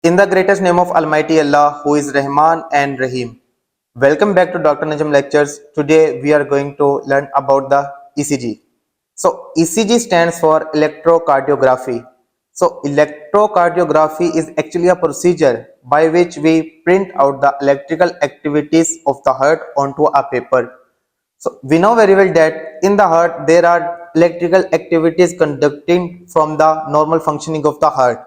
In the greatest name of Almighty Allah, who is Rahman and Rahim. Welcome back to Dr. Najam Lectures. Today we are going to learn about the ECG. So ECG stands for electrocardiography. So electrocardiography is actually a procedure by which we print out the electrical activities of the heart onto a paper. So we know very well that in the heart there are electrical activities conducting from the normal functioning of the heart.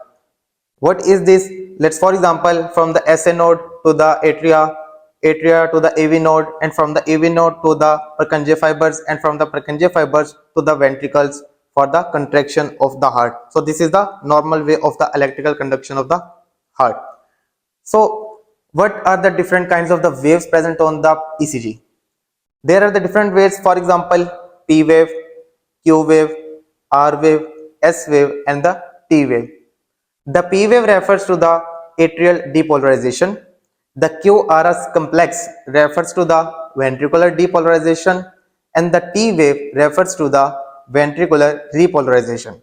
What is this? Let's for example from the SA node to the atria to the AV node, and from the AV node to the Purkinje fibers, and from the Purkinje fibers to the ventricles for the contraction of the heart. So this is the normal way of the electrical conduction of the heart. So what are the different kinds of the waves present on the ECG? There are the different waves, for example P wave, Q wave, R wave, S wave and the T wave. The P wave refers to the atrial depolarization. The QRS complex refers to the ventricular depolarization, and the T wave refers to the ventricular repolarization.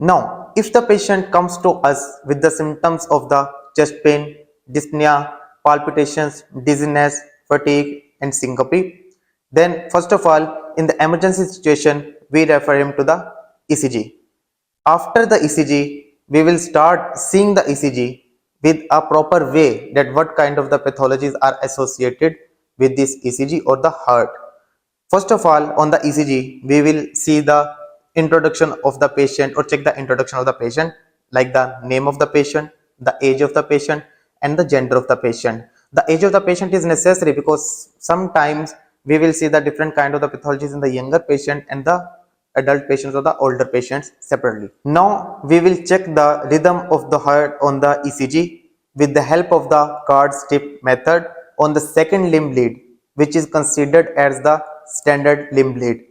Now, if the patient comes to us with the symptoms of the chest pain, dyspnea, palpitations, dizziness, fatigue and syncope, then first of all, in the emergency situation, we refer him to the ECG. After the ECG, we will start seeing the ECG with a proper way that what kind of the pathologies are associated with this ECG or the heart. First of all, on the ECG, we will see the introduction of the patient or check the introduction of the patient, like the name of the patient, the age of the patient and the gender of the patient. The age of the patient is necessary because sometimes we will see the different kind of the pathologies in the younger patient and the adult patients or the older patients separately. Now we will check the rhythm of the heart on the ECG with the help of the card strip method on the second limb lead, which is considered as the standard limb lead.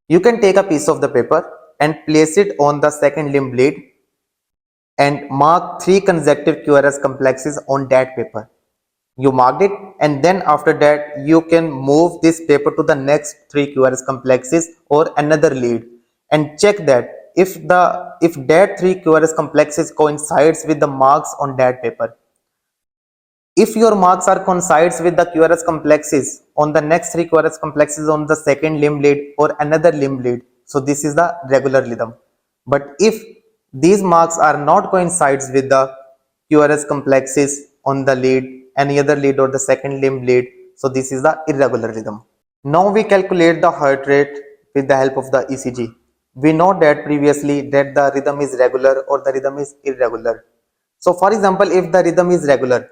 You can take a piece of the paper and place it on the second limb lead and mark 3 consecutive QRS complexes on that paper. You marked it, and then after that you can move this paper to the next 3 QRS complexes or another lead and check that if that 3 QRS complexes coincides with the marks on that paper. If your marks are coincides with the QRS complexes on the next 3 QRS complexes on the second limb lead or another limb lead, so this is the regular rhythm. But if these marks are not coincides with the QRS complexes on the lead, any other lead or the second limb lead, so this is the irregular rhythm. Now we calculate the heart rate with the help of the ECG. We know that previously that the rhythm is regular or the rhythm is irregular. So for example, if the rhythm is regular,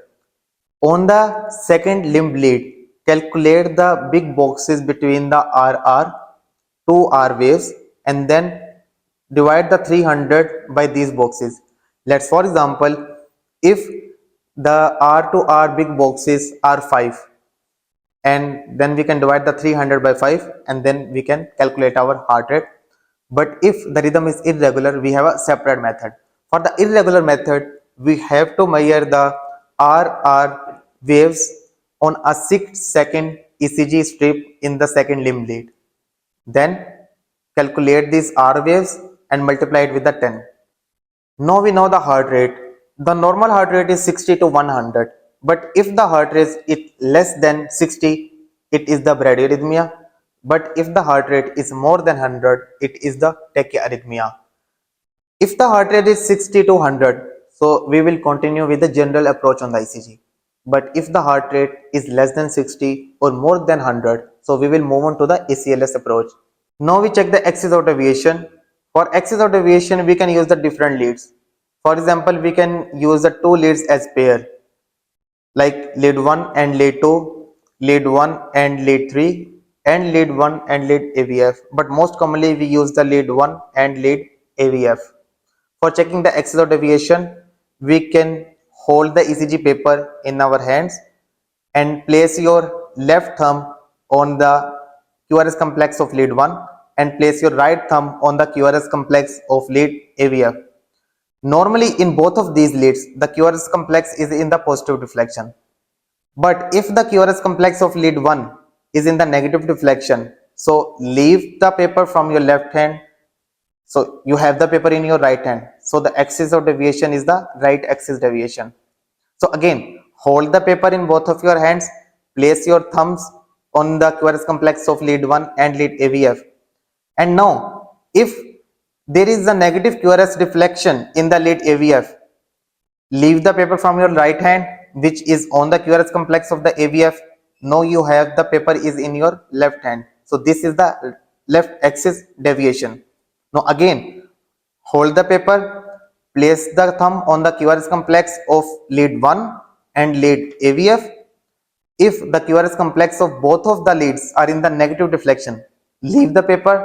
on the second limb lead, calculate the big boxes between the RR, 2 R waves, and then divide the 300 by these boxes. Let's for example, if the R to R big boxes are 5, and then we can divide the 300 by 5 and then we can calculate our heart rate. But if the rhythm is irregular, we have a separate method. For the irregular method, we have to measure the RR waves on a 6-second ECG strip in the second limb lead. Then calculate these R waves and multiply it with the 10. Now we know the heart rate. The normal heart rate is 60 to 100. But if the heart rate is less than 60, it is the bradyarrhythmia. But if the heart rate is more than 100, it is the tachyarrhythmia. If the heart rate is 60 to 100, so we will continue with the general approach on the ECG. But if the heart rate is less than 60 or more than 100, so we will move on to the ACLS approach. Now we check the axis of deviation. For axis of deviation, we can use the different leads. For example, we can use the 2 leads as pair, like lead 1 and lead 2, lead 1 and lead 3, and lead 1 and lead AVF. But most commonly we use the lead 1 and lead AVF. For checking the axis of deviation, we can hold the ECG paper in our hands and place your left thumb on the QRS complex of lead 1 and place your right thumb on the QRS complex of lead AVF. Normally in both of these leads, the QRS complex is in the positive deflection. But if the QRS complex of lead 1 is in the negative deflection, so leave the paper from your left hand. So you have the paper in your right hand. So the axis of deviation is the right axis deviation. So again, hold the paper in both of your hands, place your thumbs on the QRS complex of lead 1 and lead AVF. And now, if there is a negative QRS deflection in the lead AVF, leave the paper from your right hand, which is on the QRS complex of the AVF. Now you have the paper is in your left hand. So this is the left axis deviation. Now again, hold the paper, place the thumb on the QRS complex of lead 1 and lead AVF. If the QRS complex of both of the leads are in the negative deflection, leave the paper.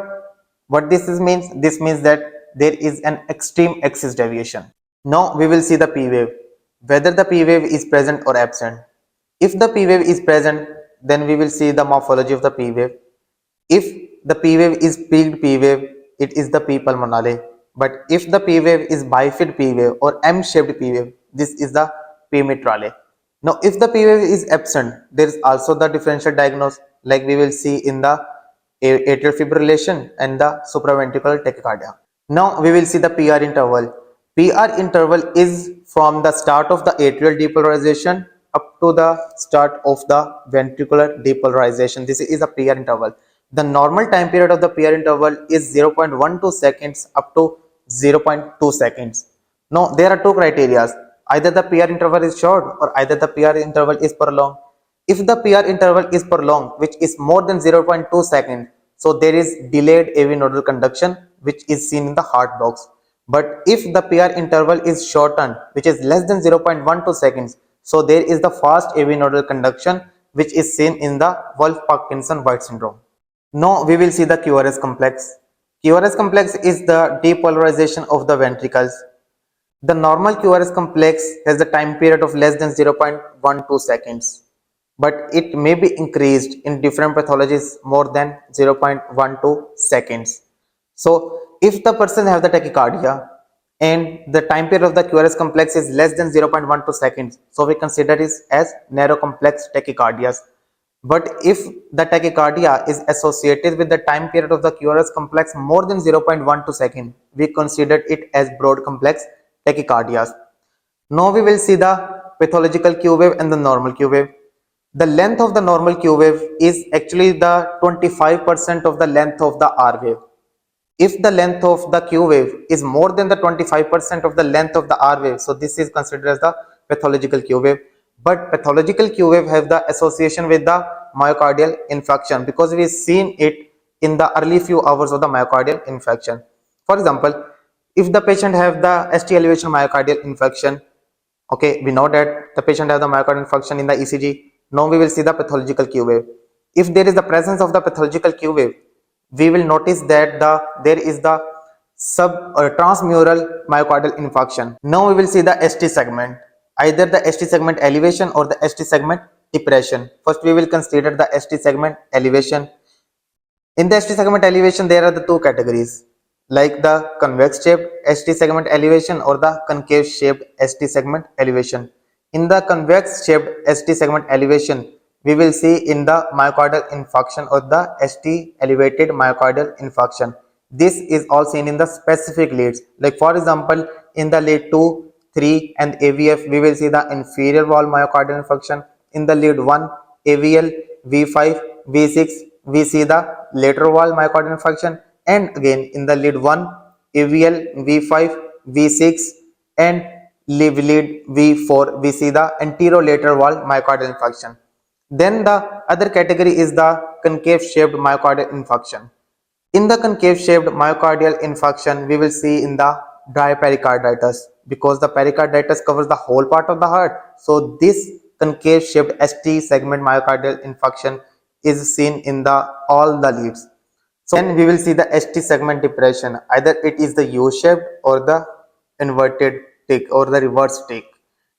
What this means? This means that there is an extreme axis deviation. Now we will see the P wave, whether the P wave is present or absent. If the P wave is present, then we will see the morphology of the P wave. If the P wave is peaked P wave, it is the P pulmonale. But if the P wave is bifid P wave or M-shaped P wave, this is the P mitrale. Now, if the P wave is absent, there is also the differential diagnosis, like we will see in the atrial fibrillation and the supraventricular tachycardia. Now we will see the PR interval. PR interval is from the start of the atrial depolarization up to the start of the ventricular depolarization. This is a PR interval. The normal time period of the PR interval is 0.12 seconds up to 0.2 seconds. Now there are two criteria. Either the PR interval is short or either the PR interval is prolonged. If the PR interval is prolonged, which is more than 0.2 seconds, so there is delayed AV nodal conduction, which is seen in the heart box. But if the PR interval is shortened, which is less than 0.12 seconds, so there is the fast AV nodal conduction, which is seen in the Wolff-Parkinson-White syndrome. Now we will see the QRS complex. QRS complex is the depolarization of the ventricles. The normal QRS complex has the time period of less than 0.12 seconds, but it may be increased in different pathologies more than 0.12 seconds. So if the person have the tachycardia and the time period of the QRS complex is less than 0.12 seconds, so we consider it as narrow complex tachycardias. But if the tachycardia is associated with the time period of the QRS complex more than 0.12 seconds, we consider it as broad complex tachycardias. Now we will see the pathological Q wave and the normal Q wave. The length of the normal Q wave is actually the 25% of the length of the R wave. If the length of the Q wave is more than the 25% of the length of the R wave, so this is considered as the pathological Q wave. But pathological Q wave have the association with the myocardial infarction because we seen it in the early few hours of the myocardial infarction. For example, if the patient have the ST elevation myocardial infarction, okay, we know that the patient has the myocardial infarction in the ECG. Now we will see the pathological Q wave. If there is the presence of the pathological Q wave, we will notice that there is the transmural myocardial infarction. Now we will see the ST segment, either the ST segment elevation or the ST segment depression. First we will consider the ST segment elevation. In the ST segment elevation, there are the two categories, like the convex shaped ST segment elevation or the concave shaped ST segment elevation. In the convex shaped ST segment elevation, we will see in the myocardial infarction or the ST elevated myocardial infarction. This is all seen in the specific leads. Like for example, in the lead 2, 3 and AVF, we will see the inferior wall myocardial infarction. In the lead 1, AVL, V5, V6, we see the lateral wall myocardial infarction, and again in the lead 1, AVL, V5, V6 and lead V4, we see the anterolateral wall myocardial infarction. Then the other category is the concave shaped myocardial infarction. In the concave shaped myocardial infarction, we will see in the dry pericarditis because the pericarditis covers the whole part of the heart. So this concave shaped ST segment myocardial infarction is seen in the all the leads. So then we will see the ST segment depression. Either it is the U-shaped or the inverted tick or the reverse tick.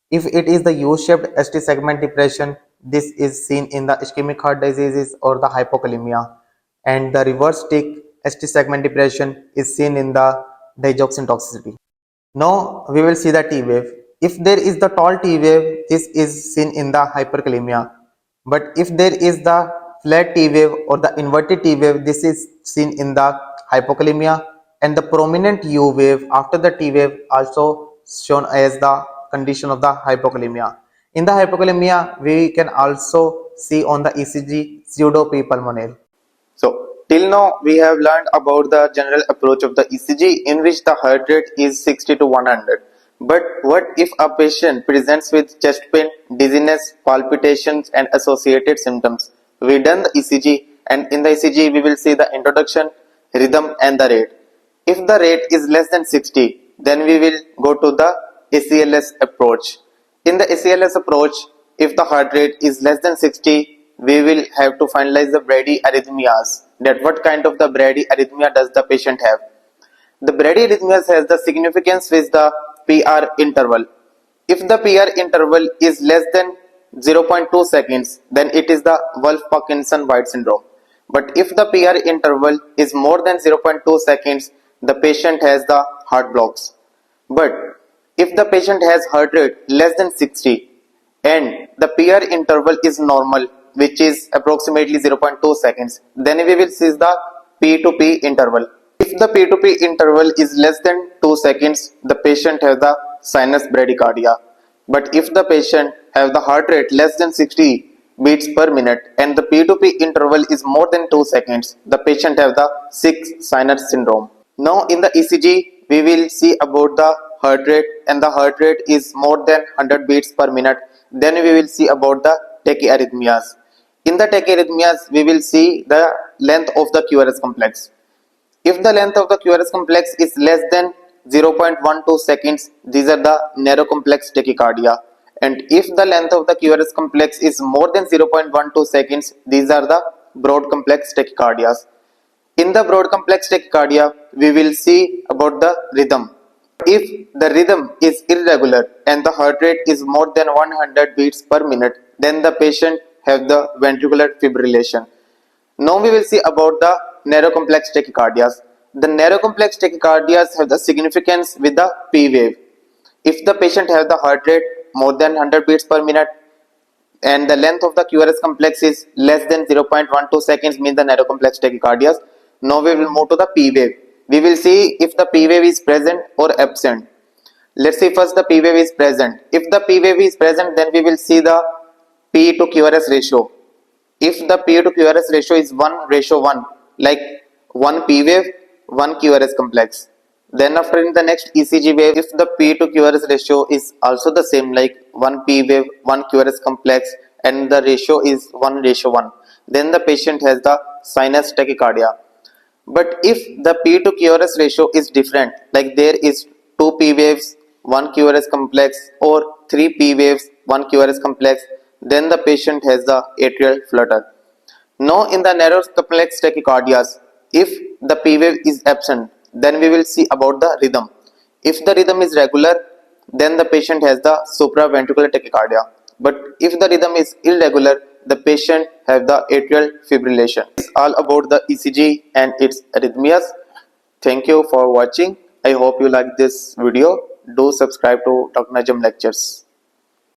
If it is the U-shaped ST segment depression, this is seen in the ischemic heart diseases or the hypokalemia, and the reverse tick ST segment depression is seen in the digoxin toxicity. Now we will see the T wave. If there is the tall T wave, this is seen in the hyperkalemia. But if there is the flat T wave or the inverted T wave, this is seen in the hypokalemia and the prominent U wave after the T wave also shown as the condition of the hypokalemia. In the hypokalemia, we can also see on the ECG pseudo P pulmonale. So till now we have learned about the general approach of the ECG in which the heart rate is 60 to 100. But what if a patient presents with chest pain, dizziness, palpitations and associated symptoms? We done the ECG, and in the ECG we will see the introduction, rhythm and the rate. If the rate is less than 60, then we will go to the ACLS approach. In the ACLS approach, if the heart rate is less than 60, we will have to finalize the bradyarrhythmias. That what kind of the bradyarrhythmia does the patient have? The bradyarrhythmias has the significance with the PR interval. If the PR interval is less than 0.2 seconds, then it is the Wolff-Parkinson-White syndrome. But if the PR interval is more than 0.2 seconds, the patient has the heart blocks. But if the patient has heart rate less than 60 and the PR interval is normal, which is approximately 0.2 seconds, then we will see the P to P interval. If the P to P interval is less than 2 seconds, the patient has the sinus bradycardia. But if the patient have the heart rate less than 60 beats per minute and the P to P interval is more than 2 seconds, the patient have the 6 sinus syndrome. Now in the ECG, we will see about the heart rate, and the heart rate is more than 100 beats per minute. Then we will see about the tachyarrhythmias. In the tachyarrhythmias, we will see the length of the QRS complex. If the length of the QRS complex is less than 0.12 seconds, these are the narrow complex tachycardia. And if the length of the QRS complex is more than 0.12 seconds, these are the broad complex tachycardias. In the broad complex tachycardia, we will see about the rhythm. If the rhythm is irregular and the heart rate is more than 100 beats per minute, then the patient have the ventricular fibrillation. Now we will see about the narrow complex tachycardias. The narrow complex tachycardias have the significance with the P wave. If the patient have the heart rate more than 100 beats per minute and the length of the QRS complex is less than 0.12 seconds, means the narrow complex tachycardias. Now we will move to the P wave. We will see if the P wave is present or absent. Let's see first the P wave is present. If the P wave is present, then we will see the P to QRS ratio. If the P to QRS ratio is 1:1, like 1 P wave, 1 QRS complex. Then after in the next ECG wave, if the P to QRS ratio is also the same, like 1 P wave, 1 QRS complex, and the ratio is 1:1, then the patient has the sinus tachycardia. But if the P to QRS ratio is different, like there is 2 P waves, 1 QRS complex, or 3 P waves, 1 QRS complex, then the patient has the atrial flutter. Now in the narrow complex tachycardias, if the P wave is absent, then we will see about the rhythm. If the rhythm is regular, then the patient has the supraventricular tachycardia. But if the rhythm is irregular, the patient have the atrial fibrillation. It's all about the ECG and its arrhythmias. Thank you for watching. I hope you like this video. Do subscribe to Dr. Najam Lectures.